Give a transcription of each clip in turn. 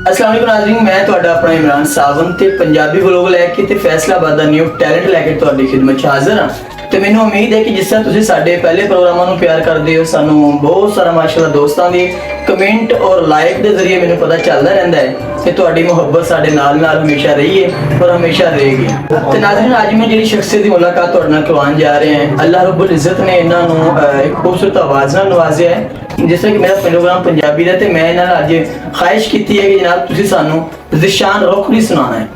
अस्सलाम वालेकुम नाज़रीन, मैं ਤੁਹਾਡਾ ਆਪਣਾ ਇਮਰਾਨ ਸਾਵੰਤ ਤੇ ਪੰਜਾਬੀ ਵਲੋਗ ਲੈ ਕੇ ਤੇ ਫੈਸਲਾਬਾਦ ਦਾ ਨਿਊ ਟੈਲੈਂਟ ਲੈ ਕੇ ਤੁਹਾਡੀ ਖਿਦਮਤ 'ਚ ਹਾਜ਼ਰ ਹਾਂ। ਤੇ ਮੈਨੂੰ ਉਮੀਦ ਹੈ ਕਿ ਜਿਸ ਤਰ੍ਹਾਂ ਤੁਸੀਂ ਸਾਡੇ ਪਹਿਲੇ ਪ੍ਰੋਗਰਾਮਾਂ ਨੂੰ ਪਿਆਰ ਕਰਦੇ ਹੋ, ਸਾਨੂੰ ਬਹੁਤ ਸਾਰਾ ਮਾਸ਼ਾਅੱਲਾ ਦੋਸਤਾਂ ਦੀ ਕਮੈਂਟ ਔਰ ਲਾਈਕ ਦੇ ਜ਼ਰੀਏ ਮੈਨੂੰ ਪਤਾ ਚੱਲਦਾ ਰਹਿੰਦਾ ਹੈ ਕਿ ਤੁਹਾਡੀ ਮੁਹੱਬਤ ਸਾਡੇ ਨਾਲ ਹਮੇਸ਼ਾ ਰਹੀ ਹੈ ਔਰ ਹਮੇਸ਼ਾ ਰਹੇਗੀ। ਤੇ ਨਾਜ਼ਰੀਨ, ਅੱਜ ਮੈਂ ਜਿਹੜੀ ਸ਼ਖਸੀਅਤ ਦੀ ਮੁਲਾਕਾਤ ਤੁਹਾਡੇ ਨਾਲ ਕਰਵਾਉਣ ਜਾ ਰਹੇ ਹਾਂ, ਅੱਲਾਹ ਰੱਬੁਲ ਇੱਜ਼ਤ ਨੇ ਇਹਨਾਂ ਨੂੰ ਇੱਕ ਖੂਬਸੂਰਤ ਆਵਾਜ਼ ਨਾਲ ਨਵਾਜ਼ਿਆ ਹੈ। ਜਿਸ ਤਰ੍ਹਾਂ ਕਿ ਮੇਰਾ ਪ੍ਰੋਗਰਾਮ ਪੰਜਾਬੀ ਦਾ ਤੇ ਮੈਂ ਇਹਨਾਂ ਨਾਲ ਅੱਜ ਖਾਹਿਸ਼ ਕੀਤੀ ਹੈ ਕਿ ਜਨਾਬ ਤੁਸੀਂ ਸਾਨੂੰ ਜ਼ਿਸ਼ਾਨ ਰੋਖੜੀ ਸੁਣਾਉਣਾ ਹੈ,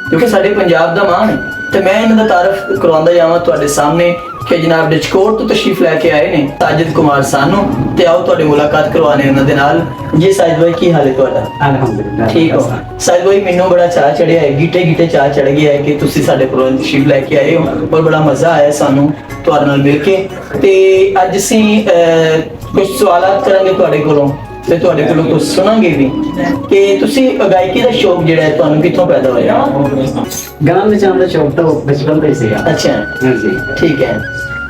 ਕਿਉਂਕਿ ਸਾਡੇ ਪੰਜਾਬ ਦਾ ਮਾਣ ਹੈ। ਤੇ ਮੈਂ ਇਹਨਾਂ ਦਾ ਤਾਰਫ ਕਰਵਾਉਂਦਾ ਜਾਵਾਂ ਤੁਹਾਡੇ ਸਾਹਮਣੇ ਕਿ ਜਨਾਬ ਡਿਚਕੋਟ ਤੋਂ ਤਸ਼ਰੀਫ ਲੈ ਕੇ ਆਏ ਨੇ ਸਾਜਿਦ ਕੁਮਾਰ ਸਾਨੂ, ਤੇ ਆਓ ਤੁਹਾਡੀ ਮੁਲਾਕਾਤ ਕਰਵਾਣੇ ਉਹਨਾਂ ਦੇ ਨਾਲ। ਜੀ ਸਾਜਿਦ ਭਾਈ, ਕੀ ਹਾਲ ਹੈ ਤੁਹਾਡਾ? ਅਲਹਮਦੁਲਿਲਾ ਠੀਕ ਹੋ ਸਾਜਿਦ ਭਾਈ? ਮੈਨੂੰ ਬੜਾ ਚਾਅ ਚੜਿਆ ਹੈ, ਗਿੱਟੇ ਚਾ ਚੜ ਗਿਆ ਹੈ ਕਿ ਤੁਸੀਂ ਸਾਡੇ ਪ੍ਰੋਗਰਾਮ ਤਸ਼ਰੀਫ ਲੈ ਕੇ ਆਏ ਹੋ ਔਰ ਬੜਾ ਮਜ਼ਾ ਆਇਆ ਸਾਨੂੰ ਤੁਹਾਡੇ ਨਾਲ ਮਿਲ ਕੇ। ਤੇ ਅੱਜ ਅਸੀਂ ਕੁਝ ਸਵਾਲਾਤ ਕਰਾਂਗੇ ਤੁਹਾਡੇ ਕੋਲੋਂ ਤੇ ਤੁਹਾਡੇ ਕੋਲੋਂ ਕੁਝ ਸੁਣਾਂਗੇ ਵੀ ਕਿ ਤੁਸੀਂ ਗਾਇਕੀ ਦਾ ਸ਼ੌਕ ਜਿਹੜਾ ਹੈ ਤੁਹਾਨੂੰ ਕਿੱਥੋਂ ਪੈਦਾ ਹੋਇਆ? ਗਾਣਾ ਨਚਾਉਣ ਦਾ ਸ਼ੌਕ ਤਾਂ ਬਚਪਨ ਤੋਂ ਹੀ ਸੀਗਾ। ਅੱਛਾ ਹਾਂਜੀ, ਠੀਕ ਹੈ।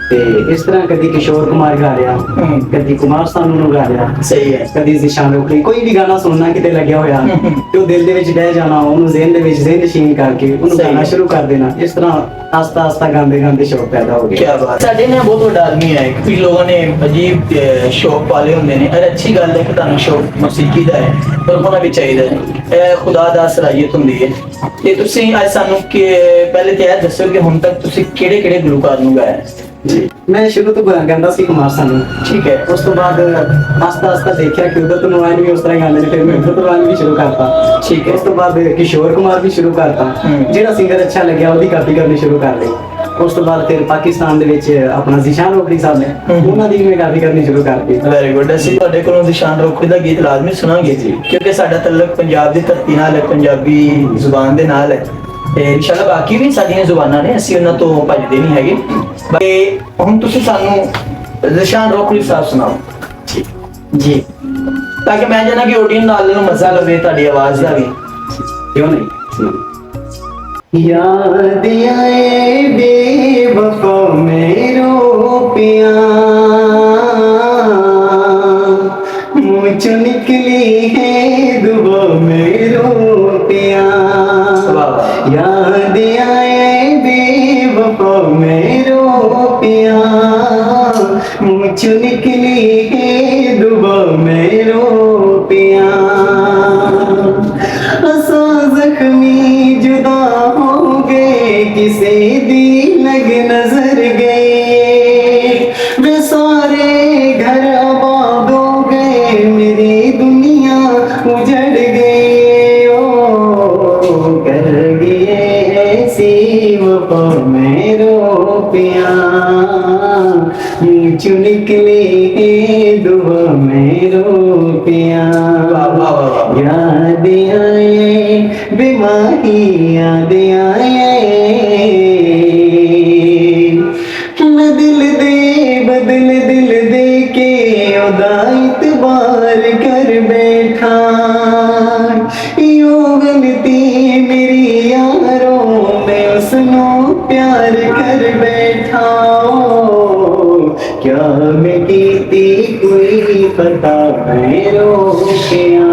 ਤੇ ਇਸ ਤਰ੍ਹਾਂ ਕਦੀ ਕਿਸ਼ੋਰ ਕੁਮਾਰ ਗਾ ਰਿਹਾ, ਕਦੀ ਕੁਮਾਰ ਸਾਨੂ ਨੂੰ ਗਾ ਰਿਹਾ, ਸਹੀ ਹੈ। ਕਦੀ ਜ਼ਿਸ਼ਾਨ ਰੋਖੜੀ, ਕੋਈ ਵੀ ਗਾਣਾ ਸੁਣਨਾ ਕਿਤੇ ਲੱਗਿਆ ਹੋਇਆ ਤੇ ਉਹ ਦਿਲ ਦੇ ਵਿੱਚ ਬਹਿ ਜਾਣਾ, ਉਹਨੂੰ ਜ਼ਿਹਨ ਦੇ ਵਿੱਚ ਜ਼ਿਹਨ ਕਰਕੇ ਉਹਨੂੰ ਗਾਣਾ ਸ਼ੁਰੂ ਕਰ ਦੇਣਾ। ਇਸ ਤਰ੍ਹਾਂ ਆਸਤਾ ਆਸਤਾ ਗਾਉਂਦੇ ਸ਼ੌਕ ਪੈਦਾ ਹੋ ਗਿਆ। ਕੀ ਬਾਤ। ਸਾਡੇ ਨਾਲ ਬਹੁਤ ਵੱਡਾ ਆਦਮੀ ਹੈ, ਕੁਝ ਲੋਕਾਂ ਨੇ ਅਜੀਬ ਸ਼ੌਕ ਪਾਲੇ ਹੁੰਦੇ ਨੇ। ਅਰੇ ਅੱਛੀ ਗੱਲ ਹੈ ਕਿ ਤੁਹਾਨੂੰ ਸ਼ੌਕ ਮੌਸੀਕੀ ਦਾ ਹੈ, ਪਰ ਹੋਣਾ ਵੀ ਚਾਹੀਦਾ ਹੈ, ਇਹ ਖੁਦਾ ਦਾ ਸਲਾਹੀਅਤ ਹੁੰਦੀ ਹੈ। ਤੇ ਤੁਸੀਂ ਅੱਜ ਸਾਨੂੰ ਪਹਿਲੇ ਤੇ ਇਹ ਦੱਸੋ ਕਿ ਹੁਣ ਤੱਕ ਤੁਸੀਂ ਕਿਹੜੇ ਗੁਲੂਕਾਰ ਨੂੰ ਗਾਇਆ? ਜੀ, ਮੈਂ ਸ਼ੁਰੂ ਤੋਂ ਗਾਉਂਦਾ ਸੀ ਕੁਮਾਰ ਸਾਨੂ। ਠੀਕ ਹੈ। ਉਸ ਤੋਂ ਬਾਅਦ ਆਸਤਾ ਦੇਖਿਆ ਕਿ ਉਧਰ ਤੋਂ ਨਵਾਨ ਵੀ ਉਸ ਤਰ੍ਹਾਂ ਗਾਉਂਦੇ ਨੇ, ਫਿਰ ਮੈਂ ਉਧਰ ਤੋਂ ਨਵਾਨ ਵੀ ਸ਼ੁਰੂ ਕਰਤਾ। ਠੀਕ ਹੈ। ਉਸ ਤੋਂ ਬਾਅਦ ਕਿਸ਼ੋਰ ਕੁਮਾਰ ਵੀ ਸ਼ੁਰੂ ਕਰਤਾ, ਜਿਹੜਾ ਸਿੰਗਰ ਅੱਛਾ ਲੱਗਿਆ ਉਹਦੀ ਕਾਪੀ ਕਰਨੀ ਸ਼ੁਰੂ ਕਰ ਲਈ। ਉਸ ਤੋਂ ਬਾਅਦ ਫਿਰ ਪਾਕਿਸਤਾਨ ਦੇ ਵਿੱਚ ਆਪਣਾ ਜ਼ਿਸ਼ਾਨ ਰੋਖੜੀ ਸਾਹਿਬ ਨੇ, ਉਹਨਾਂ ਦੀ ਵੀ ਮੈਂ ਕਾਪੀ ਕਰਨੀ ਸ਼ੁਰੂ ਕਰਤੀ। Very good. ਅਸੀਂ ਤੁਹਾਡੇ ਕੋਲੋਂ ਜ਼ਿਸ਼ਾਨ ਰੋਖੜੀ ਦਾ ਗੀਤ ਲਾਜ਼ਮੀ ਸੁਣਾਂਗੇ ਜੀ, ਕਿਉਂਕਿ ਸਾਡਾ ਤਲਕ ਪੰਜਾਬ ਦੀ ਧਰਤੀ ਨਾਲ ਹੈ, ਪੰਜਾਬੀ ਜ਼ੁਬਾਨ ਦੇ ਨਾਲ ਹੈ। ਤੇ ਇਨਸ਼ਾਅੱਲਾ ਬਾਕੀ ਵੀ ਸਾਡੀਆਂ ਜ਼ੁਬਾਨਾਂ ਨੇ, ਅਸੀਂ ਉਹਨਾਂ ਤੋਂ ਭੱਜਦੇ ਨਹੀਂ ਹੈਗੇ। ਤੇ ਹੁਣ ਤੁਸੀਂ ਸਾਨੂੰ ਜ਼ਿਸ਼ਾਨ ਰੋਖੜੀ ਸਾਹਿਬ ਸੁਣਾਓ ਜੀ, ਤਾਂ ਕਿ ਮੈਂ ਜਾਣਾ ਕਿ ਆਡੀਅנס ਨਾਲ ਨੂੰ ਮਜ਼ਾ ਲਵੇ ਤੁਹਾਡੀ ਆਵਾਜ਼ ਦਾ ਵੀ। क्यों नहीं? याद आए बेवफा मेरो पिया, मुँह चो निकली है दुआ मेरो पिया। याद आए बेवफा मेरो पिया, मुँह चो निकली है दुआ मेरो पिया। जख्मी जुदा हो गए, किसे दी लग नजर गए, वे सारे घर आबाद हो गए, मेरी दुनिया उजड़ गई। ओ कर गए ऐसी वफा मेरो पिया, मुँह चो निकली है दुआ मेरो पिया। याद आए बीमारी, याद आए मैं दिल दे के उदा इतबार कर बैठा। यो गलती मेरी यारों, मैं उसनो प्यार कर बैठा। क्या मैं कीती कोई पता मेरो पिया,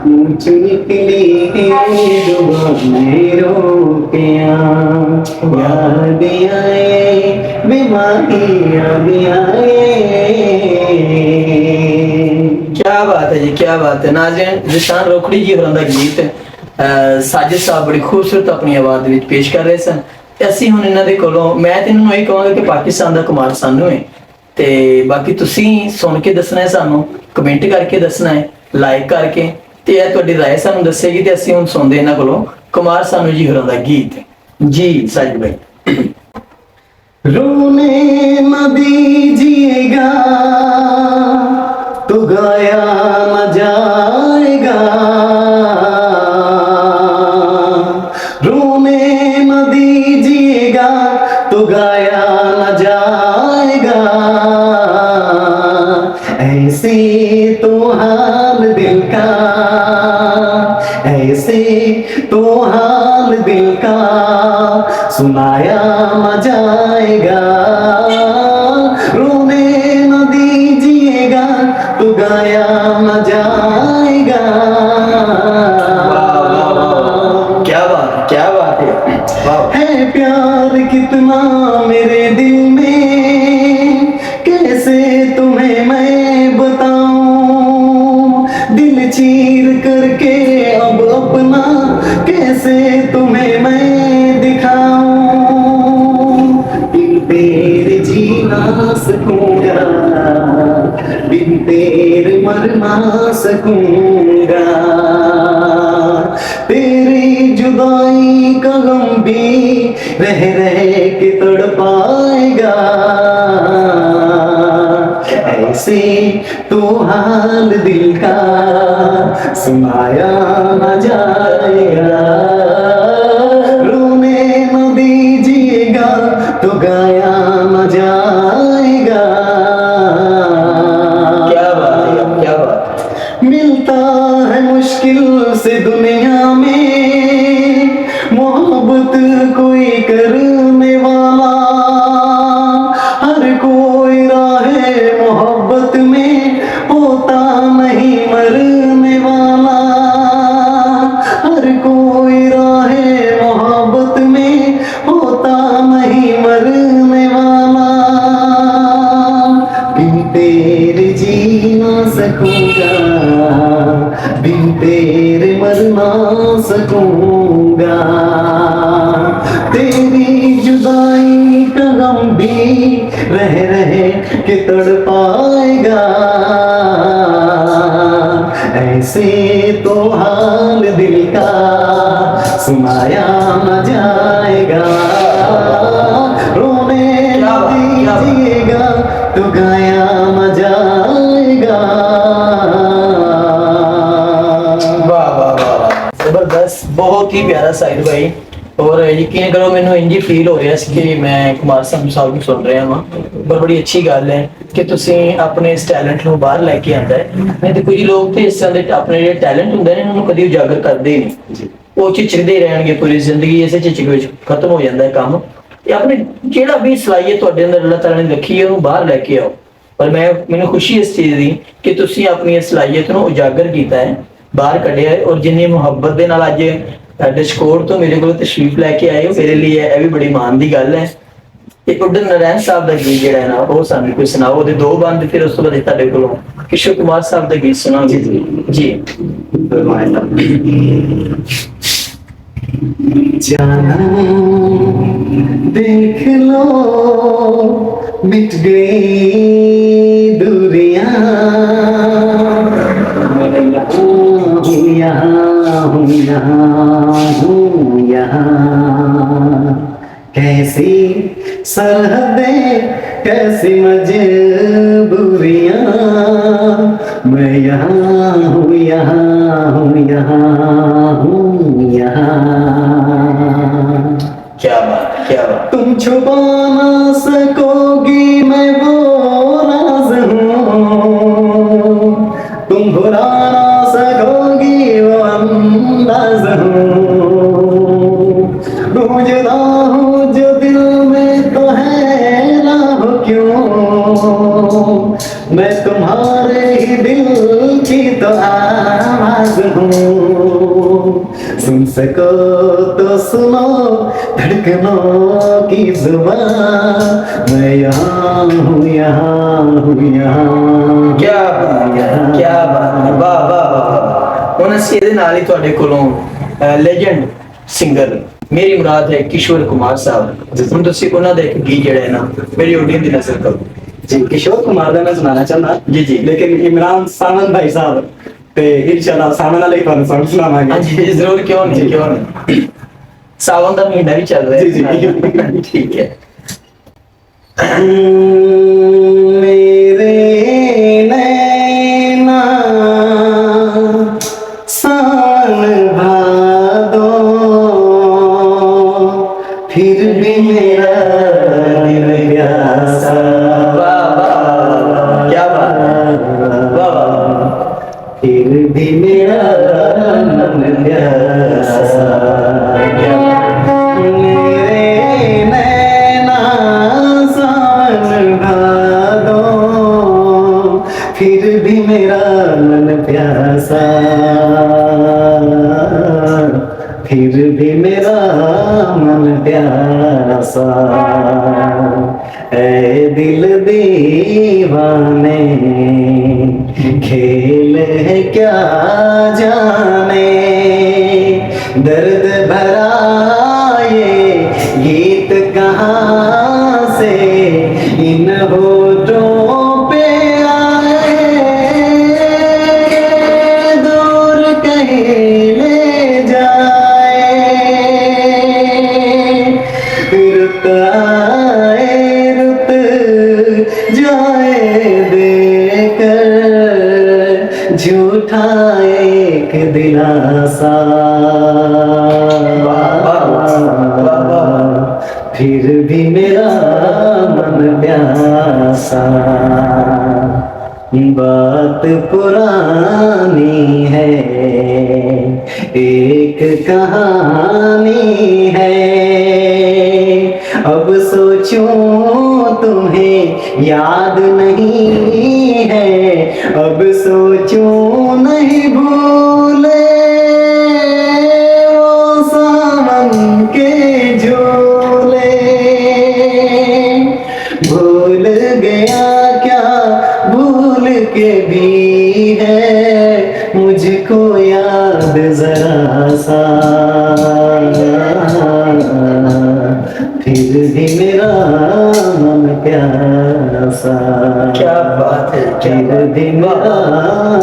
मुँह चो निकली है दुआ मेरो पिया। याद आए बीमारी, याद आए। क्या बात है जी, क्या बात है। नाज़रीन, ਜ਼ਿਸ਼ਾਨ ਰੋਖੜੀ ਜੀ ਹੋਰਾਂ ਦਾ ਗੀਤ ਸਾਜਿਦ ਸਾਹਿਬ ਬੜੀ ਖੂਬਸੂਰਤ ਆਪਣੀ ਆਵਾਜ਼ ਵਿੱਚ ਪੇਸ਼ ਕਰ ਰਹੇ ਸਨ। ਤੇ ਅਸੀਂ ਹੁਣ ਇਹਨਾਂ ਦੇ ਕੋਲੋਂ, ਮੈਂ ਤੇ ਇਹਨਾਂ ਨੂੰ ਇਹ ਕਹਾਂਗਾ ਕਿ ਪਾਕਿਸਤਾਨ ਦਾ ਕੁਮਾਰ ਸਾਨੂ ਹੈ, ਤੇ ਬਾਕੀ ਤੁਸੀਂ ਸੁਣ ਕੇ ਦੱਸਣਾ ਹੈ, ਸਾਨੂੰ ਕਮੈਂਟ ਕਰਕੇ ਦੱਸਣਾ ਹੈ, ਲਾਈਕ ਕਰਕੇ, ਤੇ ਇਹ ਤੁਹਾਡੀ ਰਾਏ ਸਾਨੂੰ ਦੱਸੇਗੀ। ਤੇ ਅਸੀਂ ਹੁਣ ਸੁਣਦੇ ਇਹਨਾਂ ਕੋਲੋਂ ਕੁਮਾਰ ਸਾਨੂ ਜੀ ਹੋਰਾਂ ਦਾ ਗੀਤ ਜੀ। ਸਾਜਿਦ ਭਾਈ। रोने न दीजिएगा तो गाया न जाएगा, रोने न दीजिएगा तो गाया न जाएगा। ऐसे तो हाल दिल का, ऐसे तो हाल दिल का सुनाया न जाएगा। रोने न दीजिएगा तो गाया न जाएगा। दिल चीर करके अब अपना कैसे तुम्हें मैं दिखाऊं, बिन तेरे जीना सकूंगा, बिन तेरे मरना सकूंगा, तेरी जुदाई का गम भी रह रह के तड़पाएगा, ऐसे तो हाल दिल का सुनाया न जाएगा, रोने न दीजिएगा तो गाया न जाएगा। क्या बात है, क्या बात। मिलता है मुश्किल से दुनिया में मोहब्बत कोई करने वाला, हर कोई राहे मोहब्बत में होता नहीं मरने वाला, हर कोई राहे मोहब्बत में होता नहीं मरने वाला, बिन तेरे जीना सकूंगा, बिन तेरे मरना सकूंगा, तेरी जुदाई का गम भी रह रह के तड़पाएगा, ऐसे तो हाल दिल का सुनाया न जाएगा, रोने न दीजिएगा तो गाया न जाएगा। वाह वाह वाह, जबरदस्त, बहुत ही प्यारा साहिर भाई। और यकीन करो मैंने इंजी फील हो रहा ਸੀ ਕਿ ਮੈਂ ਕੁਮਾਰ ਸੰਧੂ ਸਾਹਿਬ ਨੂੰ ਸੁਣ ਰਿਹਾ ਹਾਂ। ਪਰ ਬੜੀ ਅੱਛੀ ਗੱਲ ਹੈ ਕਿ ਤੁਸੀਂ ਆਪਣੇ ਇਸ ਟੈਲੈਂਟ ਨੂੰ ਬਾਹਰ ਲੈ ਕੇ ਆਂਦਾ ਹੈ। ਨਹੀਂ ਤੇ ਕੁਝ ਲੋਕ ਤੇ ਇਸ ਤਰ੍ਹਾਂ ਦੇ ਆਪਣੇ ਜਿਹੜੇ ਟੈਲੈਂਟ ਹੁੰਦੇ ਨੇ ਇਹਨਾਂ ਨੂੰ ਕਦੀ ਉਜਾਗਰ ਕਰਦੇ ਹੀ ਨਹੀਂ, ਉਹ ਝਿਜਕਦੇ ਰਹਿਣਗੇ ਪੂਰੀ ਜ਼ਿੰਦਗੀ, ਇਸੇ ਝਿਜਕ ਵਿੱਚ ਖਤਮ ਹੋ ਜਾਂਦਾ ਹੈ ਕੰਮ। ਤੇ ਆਪਣੇ ਜਿਹੜਾ ਵੀ ਸਲਾਹੀਅਤ ਤੁਹਾਡੇ ਅੰਦਰ ਅੱਲਾਹ ਤਾਲਾ ਨੇ ਰੱਖੀ ਹੈ ਉਹਨੂੰ ਬਾਹਰ ਲੈ ਕੇ ਆਓ। ਪਰ ਮੈਨੂੰ ਖੁਸ਼ੀ ਇਸ ਚੀਜ਼ ਦੀ ਕਿ ਤੁਸੀਂ ਆਪਣੀ ਇਸ ਸਲਾਹੀਅਤ ਨੂੰ ਉਜਾਗਰ ਕੀਤਾ ਹੈ, ਬਾਹਰ ਕੱਢਿਆ ਹੈ। ਔਰ ਜਿੰਨੀ ਮੁਹੱਬਤ ਦੇ ਨਾਲ ਅੱਜ ਡਿਸਕੋਰਡ ਤੋਂ ਮੇਰੇ ਕੋਲ ਤਸ਼ਰੀਫ ਲੈ ਕੇ ਆਏ ਹੋ, ਮੇਰੇ ਲਈ ਇਹ ਵੀ ਬੜੀ ਮਾਣ ਦੀ ਗੱਲ ਹੈ। ਤੇ ਉੱਡਣ ਨਰੈਣ ਸਾਹਿਬ ਦਾ ਗੀਤ ਜਿਹੜਾ ਹੈ ਨਾ ਉਹ ਸਾਨੂੰ ਕੋਈ ਸੁਣਾਓ, ਉਹਦੇ ਦੋ ਬੰਦ, ਫਿਰ ਉਸ ਤੋਂ ਬਾਅਦ ਤੁਹਾਡੇ ਕੋਲੋਂ ਕਿਸ਼ੋਰ ਕੁਮਾਰ ਸਾਹਿਬ ਦਾ ਗੀਤ ਸੁਣਾਂਗੇ ਜੀ। जाना देख लो मिट गई दूरियां, मैं यहाँ हूँ कैसी सरहदें कैसी मजबूरियां, मैं यहाँ हूँ क्या बात, क्या बात। तुम छुपा ना सकोगी मैं वो राज हूँ, तुम भुला ना सकोगी वो अंदाज हूँ, गूंजता हूँ जो दिल में तो है ना हो क्यों, मैं तुम्हारे ही दिल की तो आवाज हूँ, सुन सको तो सुनो धड़कनों की जुबान, मैं यहाँ हूँ क्या बात है, क्या बात है, वाह वाह वाह। ਹੁਣ ਅਸੀਂ ਇਹਦੇ ਨਾਲ ਹੀ ਤੁਹਾਡੇ ਕੋਲੋਂ ਲੈਜੈਂਡ ਸਿੰਗਰ ਮੇਰੀ ਮੁਰਾਦ ਹੈ ਕਿਸ਼ੋਰ ਕੁਮਾਰ ਸਾਹਿਬ, ਹੁਣ ਤੁਸੀਂ ਉਹਨਾਂ ਦਾ ਇੱਕ ਗੀਤ ਜਿਹੜਾ ਹੈ ਨਾ ਮੇਰੀ ਆਡੀਅנס ਦੀ ਨਜ਼ਰ ਕਰੋ जी। किशोर कुमार का मैं सुनाना चाहता जी जी, लेकिन इमरान सावन भाई साहब ते इंशाल्लाह सावन वाले ही ਤੁਹਾਨੂੰ ਸੌਂਗ ਸੁਣਾਵਾਂਗੇ। हाँ जी जरूर, क्यों नहीं क्यों नहीं। सावन का महीना भी चल रहा है जी, जी। ठीक है। मेरे नैना सावन भादो फिर भी मेरा दिल प्यासा, वाह वाह, क्या बात है, वाह वाह। फिर भी मेरा मन प्यासा, मेरे नैना सावन भादो फिर भी मेरा मन प्यासा, फिर भी मेरा मन प्यासा, ऐ दिल दीवाने खेल है क्या जाने, दर्द भरा ये गीत कहाँ से इन होठों पे आए, दूर कहीं ले जाए, रुत आए रुत जाए देकर झूठा एक दिलासा, फिर भी मेरा मन प्यासा, बात पुरानी है एक कहानी है, अब सोचूं तुम्हें याद नहीं है, अब सोचूं नहीं भूले वो सावन के झूले, भूल गया क्या भूल के भी है मुझको याद जरा सा, फिर भी मेरा मन प्यासा, क्या बात है, क्या फिर भी मेरा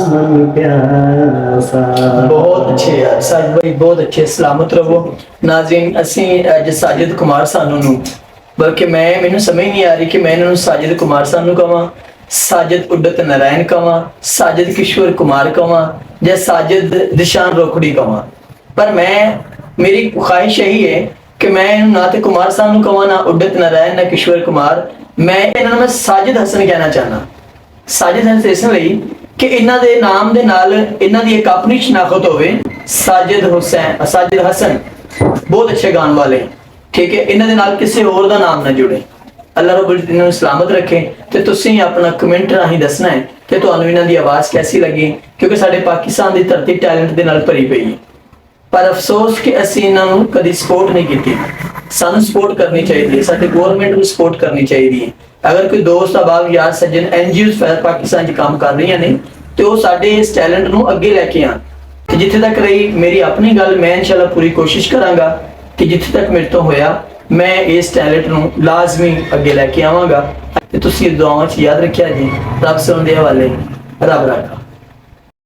मन प्यासा। बहुत अच्छे यार साजिद भाई, बहुत अच्छे, ਸਲਾਮਤ ਰਹੋ। ਨਾਜ਼ਰੀਨ, ਅਸੀਂ ਅੱਜ ਸਾਜਿਦ ਕੁਮਾਰ ਸਾਨੂੰ ਨੂੰ, ਬਲਕਿ ਮੈਨੂੰ ਸਮਝ ਨਹੀਂ ਆ ਰਹੀ ਕਿ ਮੈਂ ਇਹਨਾਂ ਨੂੰ ਸਾਜਿਦ ਕੁਮਾਰ ਸਾਨੂੰ ਕਵਾਂ, ਸਾਜਿਦ ਉਡਤ ਨਾਰਾਇਣ ਕਵਾਂ, ਸਾਜਿਦ ਕਿਸ਼ੋਰ ਕੁਮਾਰ ਕਵਾਂ, ਜਾਂ ਸਾਜਿਦ ਦਿਸ਼ਾਨ ਰੋਖੜੀ ਕਵਾਂ। ਪਰ ਮੇਰੀ ख्वाहिश यही है कि मैं ਇਹਨੂੰ ਨਾ ਤੇ ਕੁਮਾਰ ਸਾਹਿਬ ਨੂੰ ਕਵਾਂ, ਨਾ ਉਡਤ ਨਾਰਾਇਣ, ਨਾ ਕਿਸ਼ੋਰ ਕੁਮਾਰ, ਇਹਨਾਂ ਨੂੰ ਮੈਂ ਸਾਜਿਦ ਹਸਨ ਕਹਿਣਾ ਚਾਹਨਾ। ਸਾਜਿਦ ਹਸਨ ਇਸ ਲਈ ਕਿ ਇਹਨਾਂ ਦੇ ਨਾਮ ਦੇ ਨਾਲ ਇਹਨਾਂ ਦੀ ਇੱਕ ਆਪਣੀ ਸ਼ਨਾਖਤ ਹੋਵੇ। ਸਾਜਿਦ ਹਸਨ ਬਹੁਤ ਅੱਛੇ ਗਾਣ ਵਾਲੇ, ਠੀਕ ਹੈ, ਇਹਨਾਂ ਦੇ ਨਾਲ ਕਿਸੇ ਹੋਰ ਦਾ ਨਾਮ ਨਾ ਜੁੜੇ। ਅੱਲਾਹ ਰੱਬੁਲ ਇਜ਼ਤ ਇਹਨਾਂ ਨੂੰ ਸਲਾਮਤ ਰੱਖੇ। ਤੇ ਤੁਸੀਂ ਆਪਣਾ ਕਮੈਂਟ ਰਾਹੀਂ ਦੱਸਣਾ ਹੈ ਕਿ ਤੁਹਾਨੂੰ ਇਹਨਾਂ ਦੀ ਆਵਾਜ਼ ਕੈਸੀ ਲੱਗੀ, ਕਿਉਂਕਿ ਸਾਡੇ ਪਾਕਿਸਤਾਨ ਦੀ ਧਰਤੀ ਟੈਲੈਂਟ ਦੇ ਨਾਲ ਭਰੀ ਪਈ ਹੈ। ਪਰ ਅਫਸੋਸ ਕਿ ਅਸੀਂ ਇਹਨਾਂ ਨੂੰ ਕਦੀ ਸਪੋਰਟ ਨਹੀਂ ਕੀਤੀ। ਸਾਨੂੰ ਸਪੋਰਟ ਕਰਨੀ ਚਾਹੀਦੀ ਹੈ, ਸਾਡੀ ਗਵਰਨਮੈਂਟ ਨੂੰ ਸਪੋਰਟ ਕਰਨੀ ਚਾਹੀਦੀ ਹੈ। ਅਗਰ ਕੋਈ ਦੋਸਤ ਅਬਾਬ ਯਾਰ ਸੱਜਣ NGOs ਪਾਕਿਸਤਾਨ 'ਚ ਕੰਮ ਕਰ ਰਹੀਆਂ ਨੇ ਤੇ ਉਹ ਸਾਡੇ ਇਸ ਟੈਲੈਂਟ ਨੂੰ ਅੱਗੇ ਲੈ ਕੇ ਆਉਣ। ਤੇ ਜਿੱਥੇ ਤੱਕ ਰਹੀ ਮੇਰੀ ਆਪਣੀ ਗੱਲ, ਮੈਂ ਇਨਸ਼ਾਅੱਲਾ ਪੂਰੀ ਕੋਸ਼ਿਸ਼ ਕਰਾਂਗਾ ਕਿ ਜਿੱਥੇ ਤੱਕ ਮੇਰੇ ਤੋਂ ਹੋਇਆ ਮੈਂ ਇਸ ਟੈਲੈਂਟ ਨੂੰ ਲਾਜ਼ਮੀ ਅੱਗੇ ਲੈ ਕੇ ਆਵਾਂਗਾ। ਤੇ ਤੁਸੀਂ ਦੁਆਵਾਂ 'ਚ ਯਾਦ ਰੱਖਿਆ ਜੀ। ਰੱਬ ਸੁਣ ਦੇ ਹਵਾਲੇ, ਰੱਬ ਰੱਖਾ।